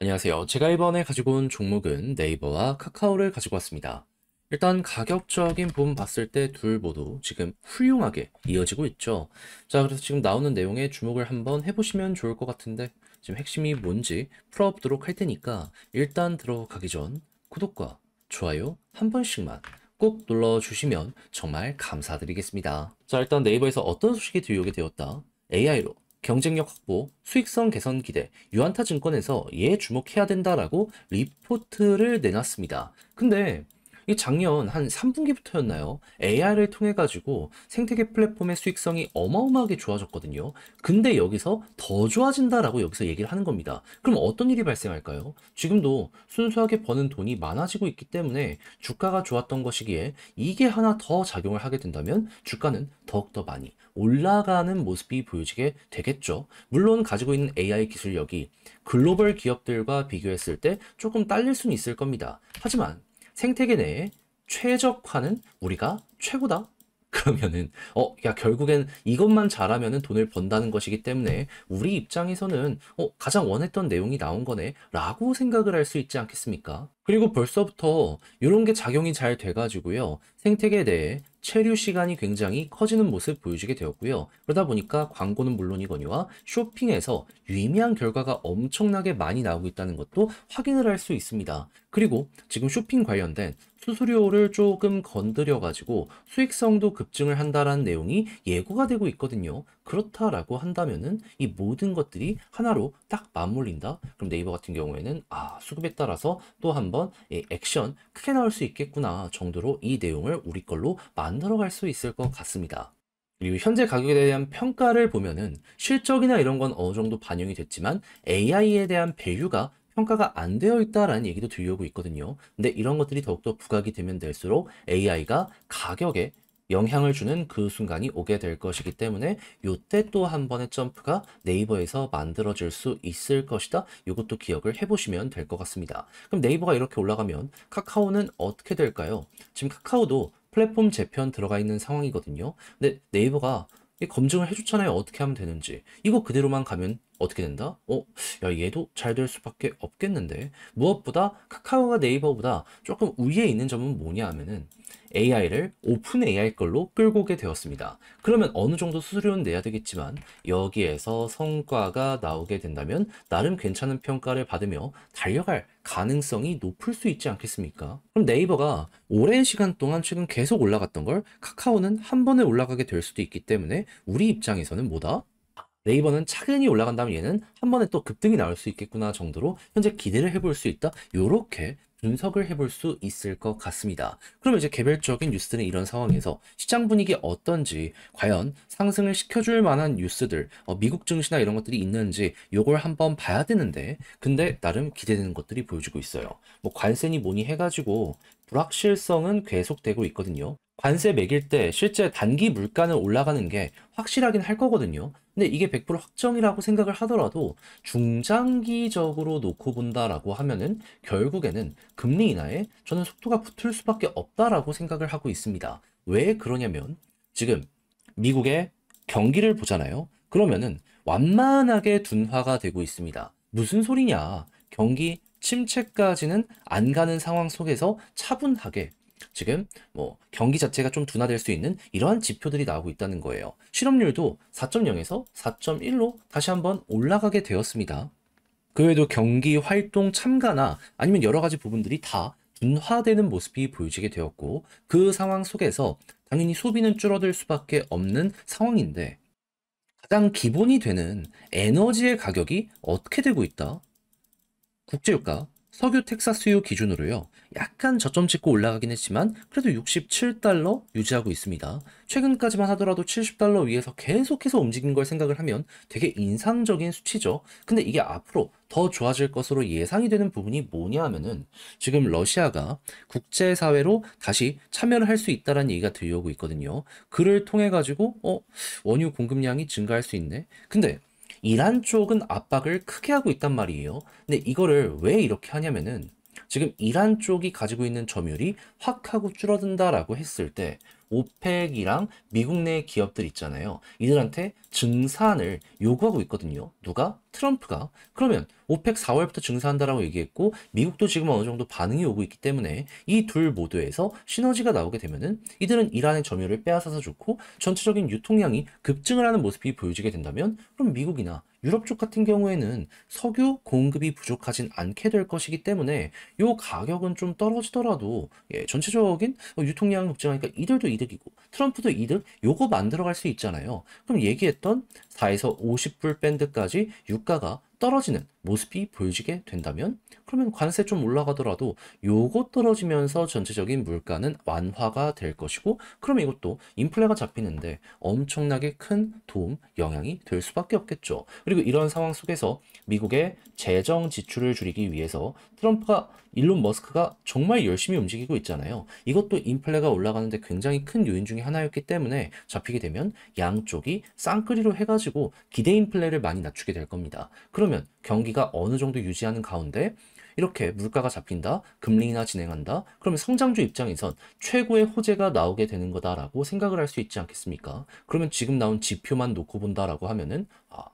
안녕하세요. 제가 이번에 가지고 온 종목은 네이버와 카카오를 가지고 왔습니다. 일단 가격적인 부분 봤을 때 둘 모두 지금 훌륭하게 이어지고 있죠. 자, 그래서 지금 나오는 내용에 주목을 한번 해보시면 좋을 것 같은데 지금 핵심이 뭔지 풀어보도록 할 테니까 일단 들어가기 전 구독과 좋아요 한 번씩만 꼭 눌러주시면 정말 감사드리겠습니다. 자, 일단 네이버에서 어떤 소식이 들려오게 되었다. AI로 경쟁력 확보, 수익성 개선 기대, 유안타 증권에서 얘 주목해야 된다라고 리포트를 내놨습니다. 근데 이 작년 한 3분기부터였나요? AI를 통해 가지고 생태계 플랫폼의 수익성이 어마어마하게 좋아졌거든요. 근데 여기서 더 좋아진다라고 여기서 얘기를 하는 겁니다. 그럼 어떤 일이 발생할까요? 지금도 순수하게 버는 돈이 많아지고 있기 때문에 주가가 좋았던 것이기에 이게 하나 더 작용을 하게 된다면 주가는 더욱더 많이 올라가는 모습이 보여지게 되겠죠. 물론 가지고 있는 AI 기술력이 글로벌 기업들과 비교했을 때 조금 딸릴 수는 있을 겁니다. 하지만 생태계 내에 최적화는 우리가 최고다. 그러면은 야 결국엔 이것만 잘하면은 돈을 번다는 것이기 때문에 우리 입장에서는 가장 원했던 내용이 나온 거네 라고 생각을 할 수 있지 않겠습니까? 그리고 벌써부터 이런 게 작용이 잘 돼가지고요 생태계 내에 체류 시간이 굉장히 커지는 모습 보여지게 되었고요. 그러다 보니까 광고는 물론이거니와 쇼핑에서 유의미한 결과가 엄청나게 많이 나오고 있다는 것도 확인을 할 수 있습니다. 그리고 지금 쇼핑 관련된 수수료를 조금 건드려가지고 수익성도 급증을 한다라는 내용이 예고가 되고 있거든요. 그렇다라고 한다면은 이 모든 것들이 하나로 딱 맞물린다? 그럼 네이버 같은 경우에는 수급에 따라서 또 한번 액션 크게 나올 수 있겠구나 정도로 이 내용을 우리 걸로 만들어갈 수 있을 것 같습니다. 그리고 현재 가격에 대한 평가를 보면은 실적이나 이런 건 어느 정도 반영이 됐지만 AI에 대한 밸류가 평가가 안 되어 있다라는 얘기도 들려오고 있거든요. 근데 이런 것들이 더욱더 부각이 되면 될수록 AI가 가격에 영향을 주는 그 순간이 오게 될 것이기 때문에 요때 또 한 번의 점프가 네이버에서 만들어질 수 있을 것이다. 이것도 기억을 해보시면 될 것 같습니다. 그럼 네이버가 이렇게 올라가면 카카오는 어떻게 될까요? 지금 카카오도 플랫폼 재편 들어가 있는 상황이거든요. 근데 네이버가 이 검증을 해줬잖아요. 어떻게 하면 되는지. 이거 그대로만 가면 어떻게 된다? 야, 얘도 잘 될 수밖에 없겠는데. 무엇보다 카카오가 네이버보다 조금 우위에 있는 점은 뭐냐 하면은 AI를 오픈 AI 걸로 끌고 오게 되었습니다. 그러면 어느 정도 수수료는 내야 되겠지만 여기에서 성과가 나오게 된다면 나름 괜찮은 평가를 받으며 달려갈 가능성이 높을 수 있지 않겠습니까? 그럼 네이버가 오랜 시간 동안 최근 계속 올라갔던 걸 카카오는 한 번에 올라가게 될 수도 있기 때문에 우리 입장에서는 뭐다? 네이버는 차근히 올라간다면 얘는 한 번에 또 급등이 나올 수 있겠구나 정도로 현재 기대를 해볼 수 있다. 요렇게 분석을 해볼 수 있을 것 같습니다. 그러면 이제 개별적인 뉴스들은 이런 상황에서 시장 분위기 어떤지, 과연 상승을 시켜줄 만한 뉴스들, 미국 증시나 이런 것들이 있는지 요걸 한번 봐야 되는데, 근데 나름 기대되는 것들이 보여지고 있어요. 뭐 관세니 뭐니 해가지고 불확실성은 계속되고 있거든요. 관세 매길 때 실제 단기 물가는 올라가는 게 확실하긴 할 거거든요. 근데 이게 100% 확정이라고 생각을 하더라도 중장기적으로 놓고 본다라고 하면은 결국에는 금리 인하에 저는 속도가 붙을 수밖에 없다라고 생각을 하고 있습니다. 왜 그러냐면 지금 미국의 경기를 보잖아요. 그러면은 완만하게 둔화가 되고 있습니다. 무슨 소리냐? 경기 침체까지는 안 가는 상황 속에서 차분하게 지금 뭐 경기 자체가 좀 둔화될 수 있는 이러한 지표들이 나오고 있다는 거예요. 실업률도 4.0에서 4.1로 다시 한번 올라가게 되었습니다. 그 외에도 경기 활동 참가나 아니면 여러 가지 부분들이 다 둔화되는 모습이 보여지게 되었고 그 상황 속에서 당연히 소비는 줄어들 수밖에 없는 상황인데 가장 기본이 되는 에너지의 가격이 어떻게 되고 있다? 국제유가, 석유 텍사스유 기준으로요. 약간 저점 찍고 올라가긴 했지만 그래도 67달러 유지하고 있습니다. 최근까지만 하더라도 70달러 위에서 계속해서 움직인 걸 생각을 하면 되게 인상적인 수치죠. 근데 이게 앞으로 더 좋아질 것으로 예상이 되는 부분이 뭐냐 하면은 지금 러시아가 국제사회로 다시 참여를 할 수 있다라는 얘기가 들려오고 있거든요. 그를 통해 가지고 원유 공급량이 증가할 수 있네. 근데 이란 쪽은 압박을 크게 하고 있단 말이에요. 근데 이거를 왜 이렇게 하냐면은 지금 이란 쪽이 가지고 있는 점유율이 확 하고 줄어든다라고 했을 때 오펙이랑 미국 내 기업들 있잖아요. 이들한테 증산을 요구하고 있거든요. 누가? 트럼프가. 그러면 오펙 4월부터 증산한다라고 얘기했고 미국도 지금 어느 정도 반응이 오고 있기 때문에 이 둘 모두에서 시너지가 나오게 되면은 이들은 이란의 점유율을 빼앗아서 좋고 전체적인 유통량이 급증을 하는 모습이 보여지게 된다면 그럼 미국이나 유럽 쪽 같은 경우에는 석유 공급이 부족하진 않게 될 것이기 때문에 요 가격은 좀 떨어지더라도 전체적인 유통량 급증하니까 이들도 이득이고 트럼프도 이득 요거 만들어갈 수 있잖아요. 그럼 얘기했던 4에서 50불 밴드까지 유가가 떨어지는 모습이 보여지게 된다면 그러면 관세 좀 올라가더라도 요거 떨어지면서 전체적인 물가는 완화가 될 것이고 그럼 이것도 인플레가 잡히는데 엄청나게 큰 도움, 영향이 될 수밖에 없겠죠. 그리고 이런 상황 속에서 미국의 재정 지출을 줄이기 위해서 트럼프가 일론 머스크가 정말 열심히 움직이고 있잖아요. 이것도 인플레가 올라가는데 굉장히 큰 요인 중에 하나였기 때문에 잡히게 되면 양쪽이 쌍끌이로 해가지고 기대 인플레를 많이 낮추게 될 겁니다. 그러면 경기가 어느 정도 유지하는 가운데 이렇게 물가가 잡힌다, 금리 인하 진행한다, 그러면 성장주 입장에선 최고의 호재가 나오게 되는 거다라고 생각을 할 수 있지 않겠습니까? 그러면 지금 나온 지표만 놓고 본다라고 하면은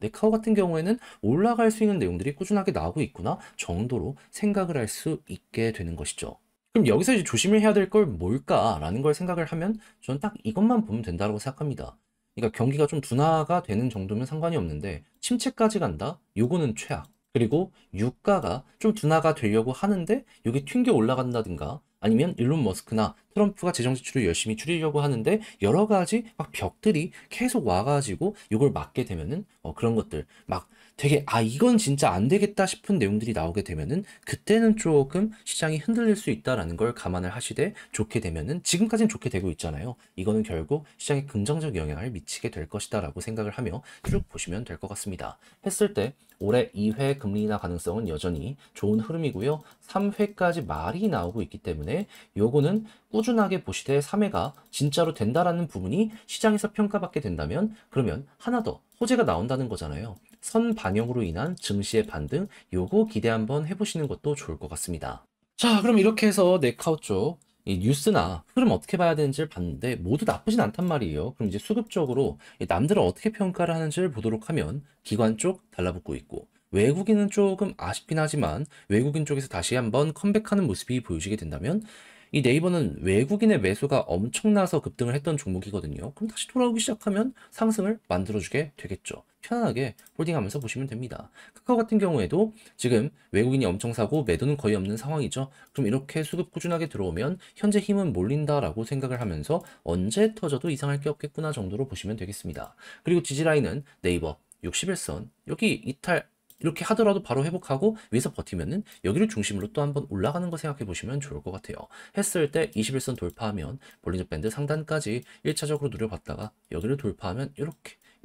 네카오 같은 경우에는 올라갈 수 있는 내용들이 꾸준하게 나오고 있구나 정도로 생각을 할 수 있게 되는 것이죠. 그럼 여기서 이제 조심을 해야 될 걸 뭘까라는 걸 생각을 하면 저는 딱 이것만 보면 된다고 생각합니다. 그러니까 경기가 좀 둔화가 되는 정도면 상관이 없는데 침체까지 간다? 요거는 최악. 그리고 유가가 좀 둔화가 되려고 하는데 이게 튕겨 올라간다든가 아니면 일론 머스크나 트럼프가 재정 지출을 열심히 줄이려고 하는데 여러 가지 막 벽들이 계속 와가지고 이걸 막게 되면은 그런 것들 막 되게 이건 진짜 안 되겠다 싶은 내용들이 나오게 되면은 그때는 조금 시장이 흔들릴 수 있다라는 걸 감안을 하시되 좋게 되면은 지금까지는 좋게 되고 있잖아요. 이거는 결국 시장에 긍정적 영향을 미치게 될 것이다라고 생각을 하며 쭉 보시면 될 것 같습니다. 했을 때 올해 2회 금리 인하 가능성은 여전히 좋은 흐름이고요. 3회까지 말이 나오고 있기 때문에 요거는 꾸준하게 보시되 3회가 진짜로 된다라는 부분이 시장에서 평가받게 된다면 그러면 하나 더 호재가 나온다는 거잖아요. 선 반영으로 인한 증시의 반등 요거 기대 한번 해보시는 것도 좋을 것 같습니다. 자, 그럼 이렇게 해서 네카우 쪽 이 뉴스나 흐름 어떻게 봐야 되는지를 봤는데 모두 나쁘진 않단 말이에요. 그럼 이제 수급적으로 남들은 어떻게 평가를 하는지를 보도록 하면 기관 쪽 달라붙고 있고 외국인은 조금 아쉽긴 하지만 외국인 쪽에서 다시 한번 컴백하는 모습이 보여지게 된다면 이 네이버는 외국인의 매수가 엄청나서 급등을 했던 종목이거든요. 그럼 다시 돌아오기 시작하면 상승을 만들어주게 되겠죠. 편안하게 홀딩하면서 보시면 됩니다. 카카오 같은 경우에도 지금 외국인이 엄청 사고 매도는 거의 없는 상황이죠. 그럼 이렇게 수급 꾸준하게 들어오면 현재 힘은 몰린다라고 생각을 하면서 언제 터져도 이상할 게 없겠구나 정도로 보시면 되겠습니다. 그리고 지지라인은 네이버 61선 여기 이탈 이렇게 하더라도 바로 회복하고 위에서 버티면은 여기를 중심으로 또 한번 올라가는 거 생각해 보시면 좋을 것 같아요. 했을 때 21선 돌파하면 볼린저 밴드 상단까지 1차적으로 노려봤다가 여기를 돌파하면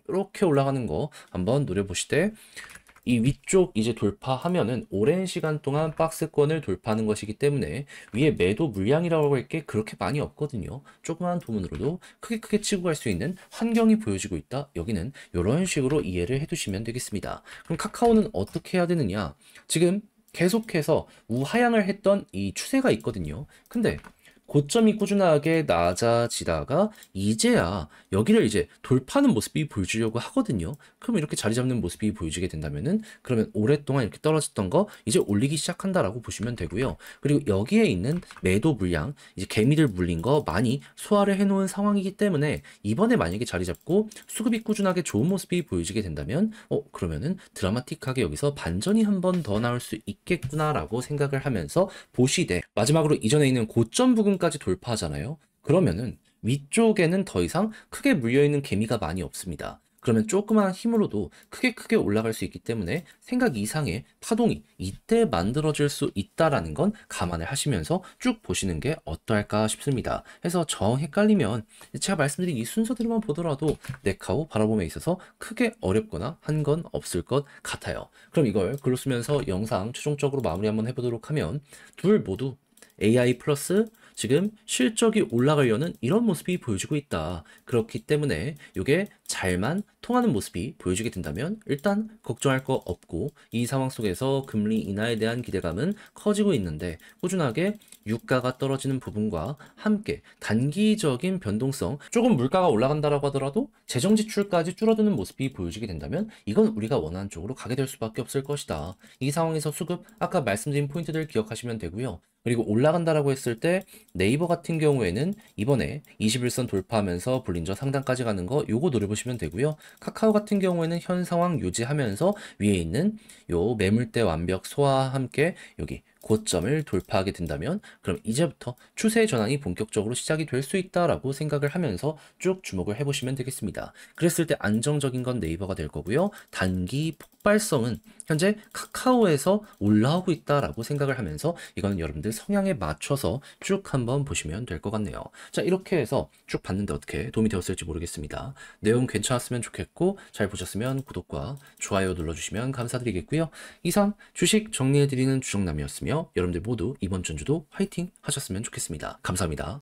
이렇게 올라가는 거 한번 노려보시되 이 위쪽 이제 돌파하면은 오랜 시간 동안 박스권을 돌파하는 것이기 때문에 위에 매도 물량이라고 할 게 그렇게 많이 없거든요. 조그만 도문으로도 크게 치고 갈 수 있는 환경이 보여지고 있다. 여기는 이런 식으로 이해를 해두시면 되겠습니다. 그럼 카카오는 어떻게 해야 되느냐? 지금 계속해서 우하향을 했던 이 추세가 있거든요. 근데 고점이 꾸준하게 낮아지다가 이제야 여기를 이제 돌파하는 모습이 보여주려고 하거든요. 그럼 이렇게 자리 잡는 모습이 보여지게 된다면은 그러면 오랫동안 이렇게 떨어졌던 거 이제 올리기 시작한다라고 보시면 되고요. 그리고 여기에 있는 매도 물량 이제 개미들 물린 거 많이 소화를 해놓은 상황이기 때문에 이번에 만약에 자리 잡고 수급이 꾸준하게 좋은 모습이 보여지게 된다면 그러면은 드라마틱하게 여기서 반전이 한 번 더 나올 수 있겠구나라고 생각을 하면서 보시되 마지막으로 이전에 있는 고점 부분까지 돌파하잖아요. 그러면은 위쪽에는 더 이상 크게 물려있는 개미가 많이 없습니다. 그러면 조그마한 힘으로도 크게 올라갈 수 있기 때문에 생각 이상의 파동이 이때 만들어질 수 있다라는 건 감안을 하시면서 쭉 보시는 게 어떨까 싶습니다. 그래서 정 헷갈리면 제가 말씀드린 이 순서들만 보더라도 네카오 바라봄에 있어서 크게 어렵거나 한 건 없을 것 같아요. 그럼 이걸 글로 쓰면서 영상 최종적으로 마무리 한번 해보도록 하면 둘 모두 AI 플러스 지금 실적이 올라가려는 이런 모습이 보여지고 있다. 그렇기 때문에 이게 잘만 통하는 모습이 보여지게 된다면 일단 걱정할 거 없고, 이 상황 속에서 금리 인하에 대한 기대감은 커지고 있는데 꾸준하게 유가가 떨어지는 부분과 함께 단기적인 변동성, 조금 물가가 올라간다라고 하더라도 재정 지출까지 줄어드는 모습이 보여지게 된다면 이건 우리가 원하는 쪽으로 가게 될 수밖에 없을 것이다. 이 상황에서 수급, 아까 말씀드린 포인트들 기억하시면 되고요. 그리고 올라간다라고 했을 때 네이버 같은 경우에는 이번에 21선 돌파하면서 볼린저 상단까지 가는 거 요거 노려보시면 되고요. 카카오 같은 경우에는 현 상황 유지하면서 위에 있는 요 매물대 완벽 소화와 함께 여기 고점을 돌파하게 된다면 그럼 이제부터 추세 전환이 본격적으로 시작이 될 수 있다라고 생각을 하면서 쭉 주목을 해보시면 되겠습니다. 그랬을 때 안정적인 건 네이버가 될 거고요. 단기 폭발성은 현재 카카오에서 올라오고 있다라고 생각을 하면서 이건 여러분들 성향에 맞춰서 쭉 한번 보시면 될 것 같네요. 자, 이렇게 해서 쭉 봤는데 어떻게 도움이 되었을지 모르겠습니다. 내용 괜찮았으면 좋겠고 잘 보셨으면 구독과 좋아요 눌러주시면 감사드리겠고요. 이상 주식 정리해드리는 주정남이었으며 여러분들 모두 이번 전주도 화이팅 하셨으면 좋겠습니다. 감사합니다.